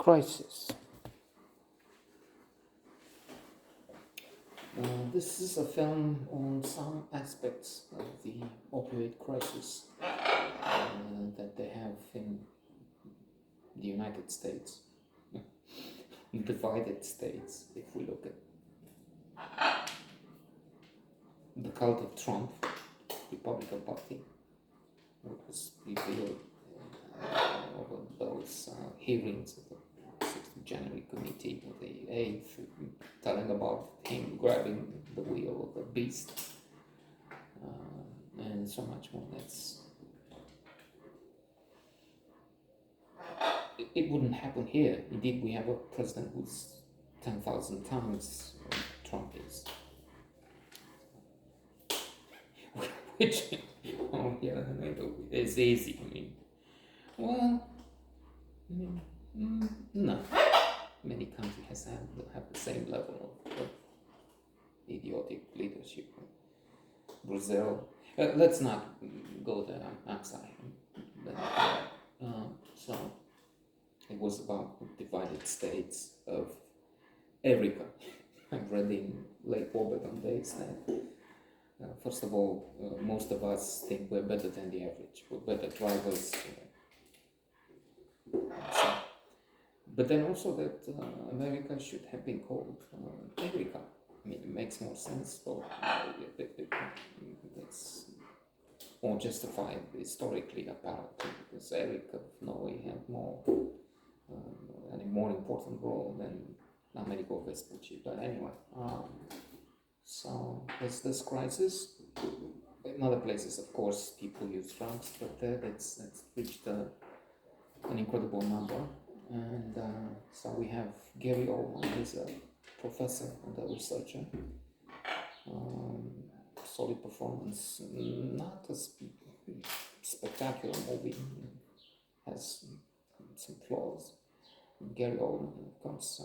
crisis. This is a film on some aspects of the opioid crisis that they have in the United States, divided states, if we look at the cult of Trump, Republican Party, what was revealed over those hearings of the 6th of January committee with the 8th, telling about him grabbing the wheel of the beast, and so much more. It wouldn't happen here. Indeed, we have a president who's 10,000 times Trump is. Which, oh yeah, it's easy. No. Many countries have the same level of idiotic leadership. Brazil. Let's not go there. I'm sorry. So it was about divided states of Africa. I've read in late Warburton days that first of all, most of us think we're better than the average. We're better drivers. But then also that America should have been called Africa. I mean, it makes more sense, but it's more justified historically, apparently, because Eric of Norway had a more important role than Amerigo Vespucci. But anyway, so there's this crisis. In other places, of course, people use drugs, but there it's reached an incredible number. And so we have Gary Oldman, who's a professor and a researcher. Solid performance, not a spectacular movie, has some flaws. Gary Oldman, of course,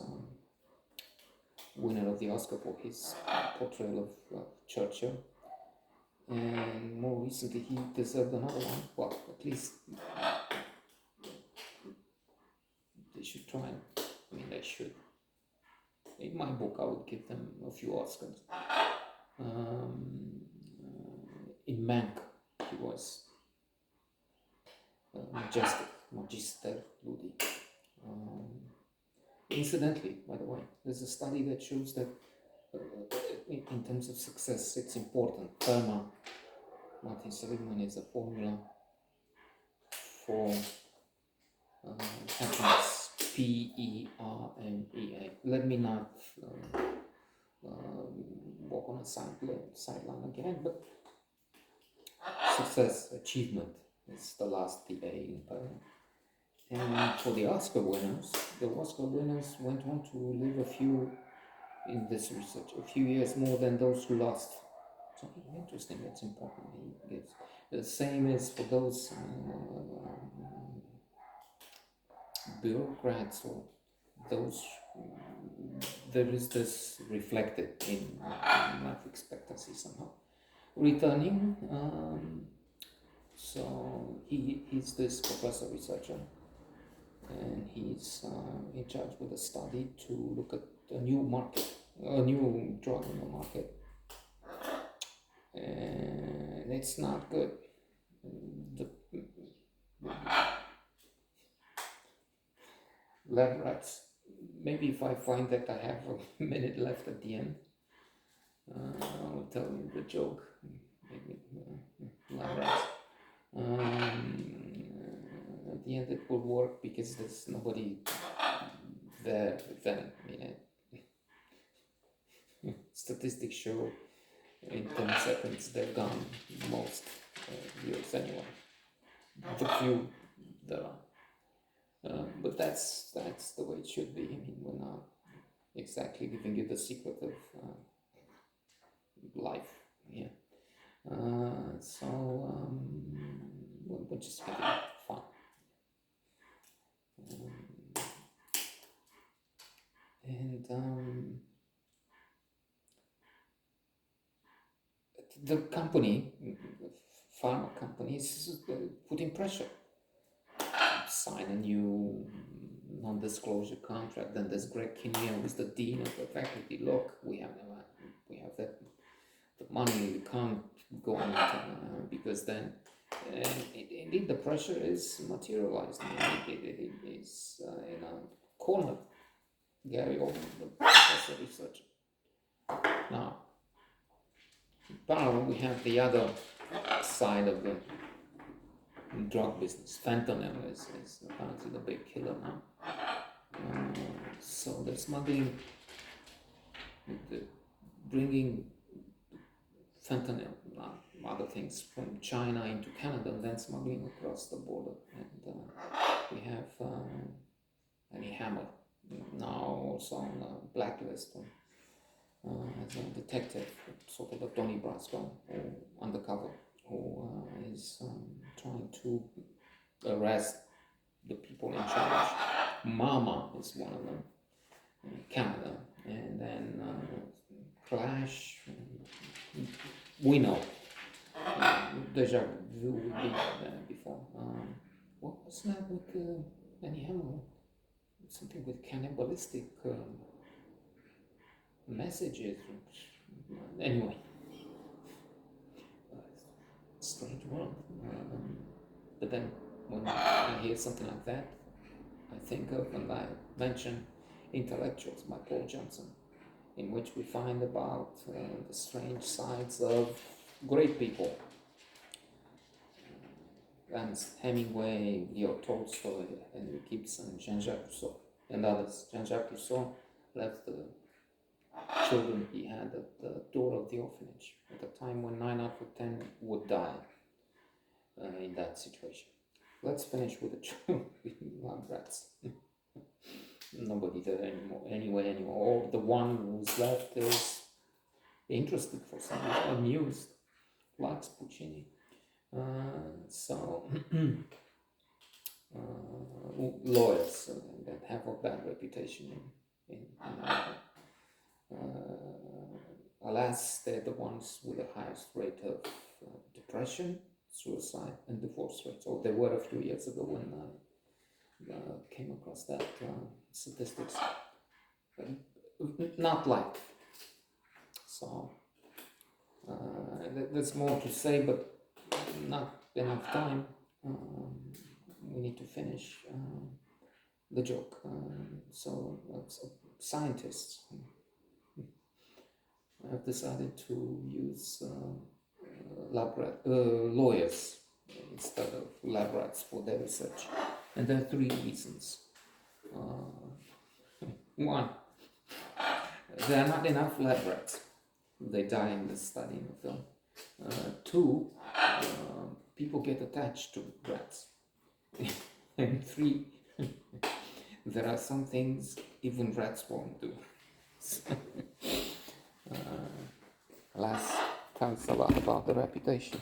winner of the Oscar for his portrayal of Churchill. And more recently, he deserved another one. Well, at least they should try. I mean, they should. In my book, I would give them a few Oscars. In Mank, he was Magister Ludi. Incidentally, by the way, there's a study that shows that in terms of success, it's important. PERMA, Martin Seligman, is a formula for happiness. PERMEA. Let me not walk on a sideline again, but success, achievement is the last PA in PERMA. And for the Oscar winners went on to live a few years more than those who lost. Something interesting that's important. The same is for those bureaucrats or those. There is this reflected in life expectancy somehow. Returning, so he's this professor researcher, and he's in charge with a study to look at a new drug in the market, and it's not good. The lab rats. Maybe if I find that I have a minute left at the end, I'll tell you the joke. Maybe lab rats. At the end, it will work because there's nobody there then. Statistics show in 10 seconds they're gone. Most viewers anyway. The few there are. But that's the way it should be. I mean, we're not exactly giving you the secret of life here. So we're just making it fun. And the company, pharma companies, putting pressure. Sign a new non-disclosure contract. Then there's Greg Kinnear, who's the dean of the faculty. Look, we have that the money. We can't go on it, because then indeed the pressure is materialized. It is cornered. Gary Oldman, the professor researcher. Now, parallel, we have the other side of the drug business. Fentanyl is apparently the big killer now. So they're smuggling, bringing fentanyl, other things from China into Canada, and then smuggling across the border. And we have Annie Hammer now also on the blacklist as a detective, sort of a Tony Brasco, undercover, who is trying to arrest the people in charge. Mama is one of them in Canada, and then Clash. We know Deja Vu would be there before. What was that with Annie Hammer? Something with cannibalistic messages. Anyway, strange world. But then when I hear something like that, I think of, and I mention Intellectuals by Paul Johnson, in which we find about the strange sides of great people. Ernest Hemingway, Leo Tolstoy, Henry Gibson, Jean-Jacques Rousseau, and others. Jean-Jacques Rousseau left the children he had at the door of the orphanage at a time when 9 out of 10 would die in that situation. Let's finish with the children with lab rats. Nobody there anymore. Or the one who's left is interested for some reason, amused, likes Puccini. Lawyers that have a bad reputation in America. Alas, they're the ones with the highest rate of depression, suicide, and divorce rates. Or they were a few years ago when I came across that statistics. Not like. So there's more to say, but not enough time. We need to finish the joke. So scientists have decided to use lawyers instead of lab rats for their research. And there are 3 reasons. One, there are not enough lab rats. They die in the studying of them. 2, people get attached to rats. And 3, there are some things even rats won't do. Alas, tells a lot about the reputation.